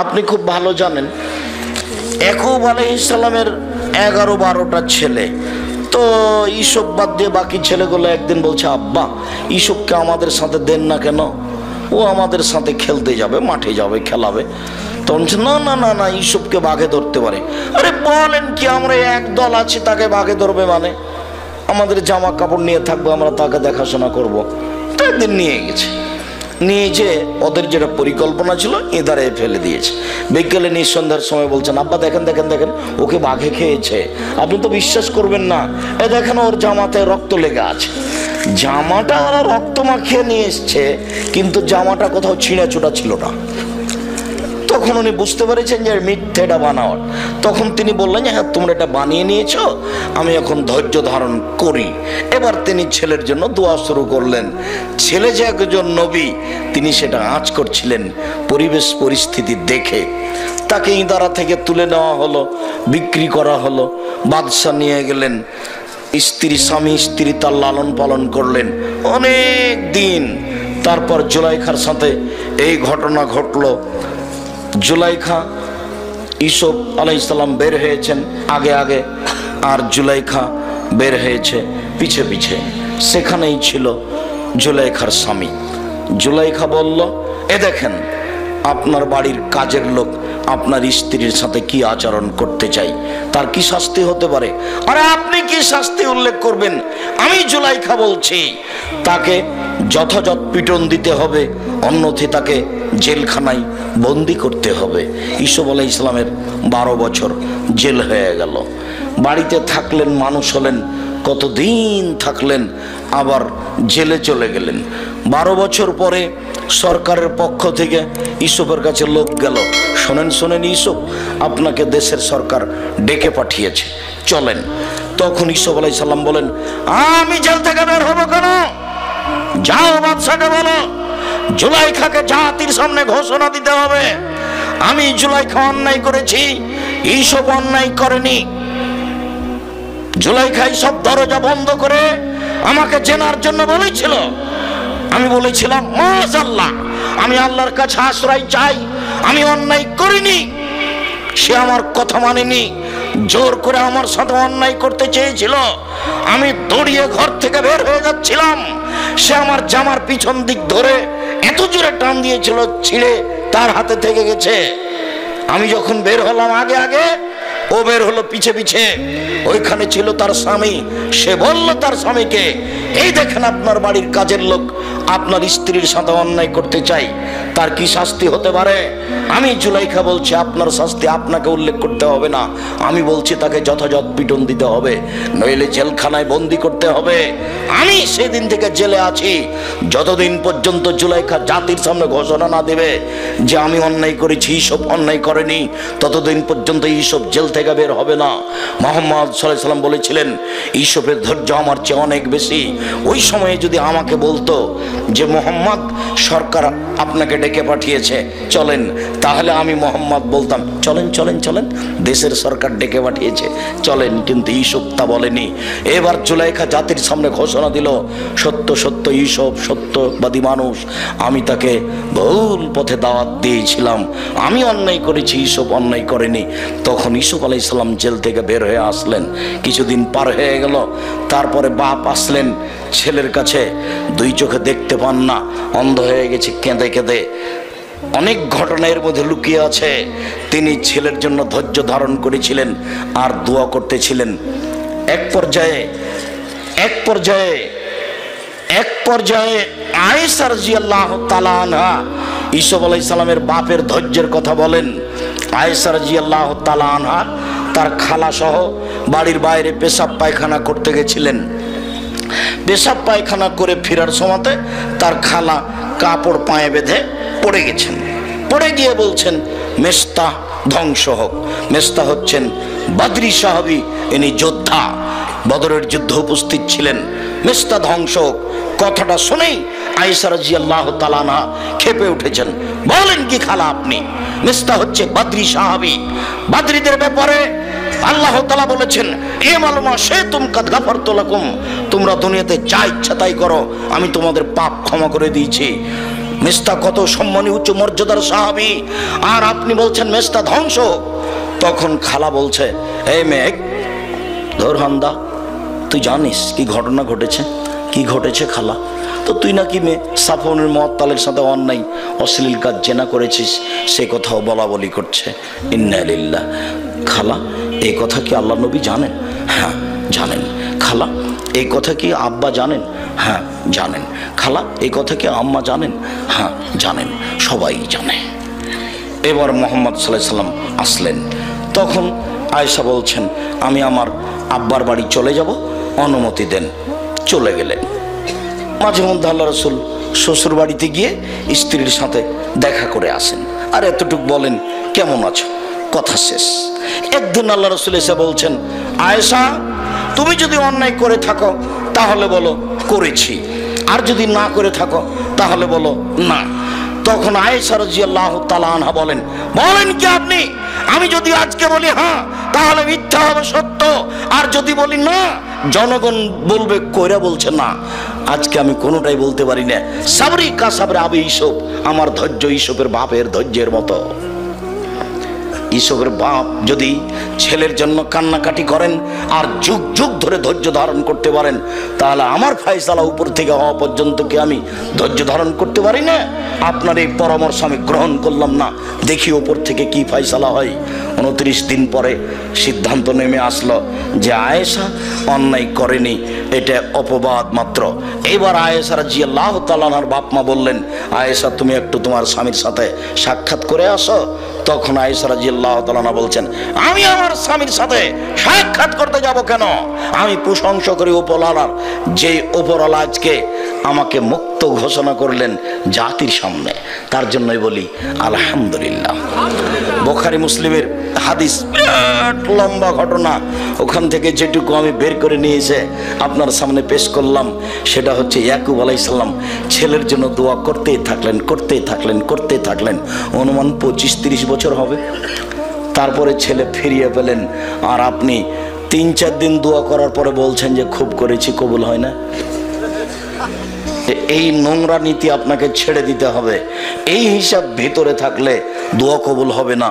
আপনি খুব ভালো জানেন ইয়াকুব আলাইহিস সালামের 11-12টা ছেলে। তো ইসব বাদ দিয়ে বাকি ছেলেগুলো একদিন বলছে, আব্বা ইসবকে আমাদের সাথে দেন না কেন, ও আমাদের সাথে খেলতে যাবে, মাঠে যাবে, খেলাবে। তখন না না না না ইসবকে বাঘে ধরতে পারে। আরে বলেন কি, আমরা এক দল আছি, তাকে বাঘে ধরবে মানে? আমাদের জামা কাপড় নিয়ে থাকবো, আমরা তাকে দেখাশোনা করবো। তো একদিন নিয়ে গেছে, নিয়ে যে ওদের যেটা পরিকল্পনা ছিল এদারে ফেলে দিয়েছে। বিকেলে নিঃসন্ধ্যার সময় বলছেন, আব্বা দেখেন দেখেন দেখেন ওকে বাঘে খেয়েছে। আপনি তো বিশ্বাস করবেন না, এ দেখেন ওর জামাতে রক্ত লেগে আছে। জামাটা ওরা রক্ত মাখিয়ে নিয়ে এসছে, কিন্তু জামাটা কোথাও ছিঁড়া চোটা ছিল না। তখন উনি বুঝতে পেরেছেন যে মিথ্যেটা বানাওয়ার। তখন তিনি বললেন যে হ্যাঁ তোমরা এটা বানিয়ে নিয়েছো, আমি এখন ধৈর্য ধারণ করি। এবার তিনি ছেলের জন্য দোয়া শুরু করলেন। ছেলে যে একজন নবী, তিনি সেটা আঁচ করছিলেন পরিবেশ পরিস্থিতি দেখে। তাকে ইদারা থেকে তুলে নেওয়া হলো, বিক্রি করা হলো, বাদশা নিয়ে গেলেন। স্ত্রী, স্বামী স্ত্রী তার লালন পালন করলেন অনেক দিন। তারপর জুলাইখার সাথে এই ঘটনা ঘটলো। জুলাইখা, ইউসুফ আলাইহিস সালাম বের হয়েছেন আগে আগে, আর জুলাইখা বের হয়েছে পিছে পিছে। সেখানেই ছিল জুলাইখার স্বামী। জুলাইখা বলল, এ দেখেন আপনার বাড়ির কাজের লোক আপনার স্ত্রীর সাথে কি আচরণ করতে চাই, তার কি শাস্তি হতে পারে? আরে আপনি কি শাস্তি উল্লেখ করবেন? আমি জুলাইখা বলছি তাকে যথাযথ পিটন দিতে হবে, অন্যথায় তাকে জেলখানায় বন্দি করতে হবে। ইউসুফ আলাইহিস সালামের 12 বছর জেল হয়ে গেল। বাড়িতে থাকলেন, মানুষ হলেন, কতদিন থাকলেন, আবার জেলে চলে গেলেন। 12 বছর পরে সরকারের পক্ষ থেকে ইউসুফের কাছে লোক গেল, শোনেন শোনেন ইউসুফ, আপনাকে দেশের সরকার ডেকে পাঠিয়েছে, চলেন। তখন ইউসুফ আলাইহিস সালাম বলেন, আমি জেল থেকে বের হবো কেন? যাও বাদশাকে বলো জুলাইখাকে জাতির সামনে ঘোষণা দিতে হবে আমি জুলাইখা অন্যায় করেছি, ইউসুফ অন্যায় করেনি। জুলাইখা সব দরজা বন্ধ করে আমাকে চেনার জন্য বলেছিল। আমি বলেছিলাম মাশাআল্লাহ, আমি আল্লাহর কাছে আশ্রয় চাই, আমি অন্যায় করিনি। সে আমার কথা মানেনি, জোর করে আমার সাথে অন্যায় করতে চেয়েছিল। আমি দৌড়িয়ে ঘর থেকে বের হয়ে যাচ্ছিলাম, সে আমার জামার পিছন দিক ধরে এত জোরে টান দিয়েছিল, ছিঁড়ে তার হাতে থেকে গেছে। আমি যখন বের হলাম আগে আগে, ও বের হলো পিছে পিছে। ওইখানে ছিল তার স্বামী, সে বলল তার স্বামীকে, এই দেখেন আপনার বাড়ির কাজের লোক আপনার স্ত্রীর সাথে অন্যায় করতে চাই, তার কি শাস্তি হতে পারে? আমি জুলাইখা বলছি আপনার শাস্তি আপনাকে উল্লেখ করতে হবে না, আমি বলছি তাকে যথাযথ পিটন দিতে হবে, নইলে জেলখানায় বন্দি করতে হবে। আমি সেদিন থেকে জেলে আছি, যতদিন পর্যন্ত জুলাইখা জাতির সামনে ঘোষণা না দেবে যে আমি অন্যায় করেছি, ইউসুফ অন্যায় করেনি, ততদিন পর্যন্ত ইউসুফ জেল থেকে বের হবে না। মুহাম্মদ সাল্লাল্লাহু আলাইহি সাল্লাম বলেছিলেন ইউসুফের ধৈর্য আমার চেয়ে অনেক বেশি। ওই সময়ে যদি আমাকে বলতো যে মুহাম্মদ সরকার আপনাকে ডেকে পাঠিয়েছে চলেন, তাহলে আমি মুহাম্মদ বলতাম চলেন চলেন চলেন, দেশের সরকার ডেকে পাঠিয়েছে চলেন। কিন্তু ইউসুফ তা বলেনি। এবার জুলাইখা জাতির সামনে ঘোষণা দিল, সত্য সত্য ইউসুফ সত্যবাদী মানুষ, আমি তাকে ভুল পথে দাওয়াত দিয়েছিলাম, আমি অন্যায় করেছি, ইউসুফ অন্যায় করেনি। তখন ইউসুফ আলাইহিস সালাম জেল থেকে বের হয়ে আসলেন। কিছুদিন পার হয়ে গেল, তারপরে বাপ আসলেন ছেলের কাছে, 2 চোখে দেখতে পান না, অন্ধ হয়ে গেছে, কেঁদে কেঁদে। অনেক ঘটনা এর মধ্যে লুকিয়ে আছে। তিনি ছেলের জন্য ধৈর্য ধারণ করেছিলেন আর দোয়া করতেছিলেন। এক পর্যায়ে আয়েশা রাদিয়াল্লাহু তাআলা আনহা ইউসুফ আলাইহিস সালামের বাপের ধৈর্যের কথা বলেন। আয়েশা রাদিয়াল্লাহু তাআলা আনহা তার খালা সহ বাড়ির বাইরে পেশাব পায়খানা করতে গেছিলেন। পেশাব পায়খানা করে ফেরার সময়তে তার খালা কাপড় পায়ে বেঁধে পড়ে গেছেন। পড়ে গিয়ে বলছেন মেস্তা ধ্বংস হোক। মেস্তা হচ্ছেন বদরি সাহাবী, ইনি যোদ্ধা, বদরের যুদ্ধে উপস্থিত ছিলেন। মেস্তা ধ্বংস হোক কথাটা শুনেই আয়েশা রাদিয়াল্লাহু তাআলা আনহা ক্ষেপে উঠেছেন। বলেন কি খালা আপনি? মেস্তা হচ্ছে বদরি সাহাবী। বদরীদের ব্যাপারে আল্লাহ তাআলা বলেছেন এ মালুমা সে তুমকাদ গাফারতু লাকুম, তোমরা দুনিয়াতে যা ইচ্ছা তাই করো, আমি তোমাদের পাপ ক্ষমা করে দিয়েছি। মেস্তা কত সম্মানী উচ্চ মর্যাদার সাহাবী, আর আপনি বলছেন মেস্তা ধ্বংস। তখন খালা বলছে, এই মেঘ ধর হান্দা, তুই জানিস কি ঘটনা ঘটেছে? কি ঘটেছে খালা? তো তুই নাকি সাফওয়ানুল মুআত্তালের সাথে অন্যায় অশ্লীল কাজ জেনা করেছিস, সে কথাও বলা বলি করছে। ইন্না লিল্লাহ। খালা, এই কথা কি আল্লাহ নবী জানেন? হ্যাঁ জানেন। খালা, এই কথা কি আব্বা জানেন? হ্যাঁ জানেন। খালা, এই কথা কি আম্মা জানেন? হ্যাঁ জানেন, সবাই জানে। এবার মুহাম্মদ সাল্লাল্লাহু আলাইহি সাল্লাম আসলেন। তখন আয়েশা বলছেন, আমি আমার আব্বার বাড়ি চলে যাব, অনুমতি দেন। চলে গেলেন। মাঝে মধ্যে আল্লাহ রাসূল শ্বশুর বাড়িতে গিয়ে স্ত্রীর সাথে দেখা করে আসেন, আর এতটুক বলেন কেমন আছো, কথা শেষ। একদিন আল্লাহ রাসূল এসে বলছেন, আয়েশা তুমি যদি অন্যায় করে থাকো তাহলে বলো করেছি, আর যদি না করে থাকো তাহলে বলো না। তখন আয়েশা রাদিয়াল্লাহু তাআলা আনহা বলেন, বলেন কি আপনি? আমি যদি আজকে বলি হ্যাঁ তাহলে মিথ্যা হবে সত্য, আর যদি বলি না জনগণ বলবে কইরা বলছে না। আজকে আমি কোনোটাই বলতে পারি না। সাবরি কা সাবরে আবি ইউসুফ, আমার ধৈর্য ইউসুফের বাপের ধৈর্যের মতো। ইউসুফের বাপ যদি ছেলের জন্য কান্নাকাটি করেন আর যুগ যুগ ধরে ধৈর্য ধারণ করতে পারেন, তাহলে আমার ফয়সালা উপর থেকে হওয়া পর্যন্ত কি আমি ধৈর্য ধারণ করতে পারি না? আপনার এই পরামর্শ আমি গ্রহণ করলাম না, দেখি উপর থেকে কি ফয়সালা হয়। 29 দিন পরে সিদ্ধান্ত নেমে আসলো যে আয়েশা অন্যায় করেনি, এটা অপবাদ মাত্র। এবার আয়েশা রাদিয়াল্লাহু তাআলা আনহার বাপ মা বললেন, আয়েশা তুমি একটু তোমার স্বামীর সাথে সাক্ষাৎ করে আসো। তখন আয়েশা রাদিয়াল্লাহু তাআলা আনহা বলছেন, আমি আমার স্বামীর সাথে সাক্ষাৎ করতে যাব কেন? আমি প্রশংসা করি উপরওয়ালার, যে উপরওয়ালা আজকে আমাকে মুক্ত ঘোষণা করলেন জাতির সামনে, তার জন্যই বলি আলহামদুলিল্লাহ। বুখারী মুসলিমের হাদিস, বিরাট লম্বা ঘটনা, ওখান থেকে যেটুকু আমি বের করে নিয়ে এসে আপনার সামনে পেশ করলাম, সেটা হচ্ছে ইয়াকুব আলাইহিস সালাম ছেলের জন্য দোয়া করতেই থাকলেন। অনুমান 25-30 বছর হবে। তারপরে ছেলে ফিরিয়ে পেলেন, আর আপনি 3-4 দিন দোয়া করার পরে বলছেন যে খুব করেছি, কবুল হয় না। এই নোংরা নীতি আপনাকে ছেড়ে দিতে হবে। এই হিসাব ভিতরে থাকলে দোয়া কবুল হবে না।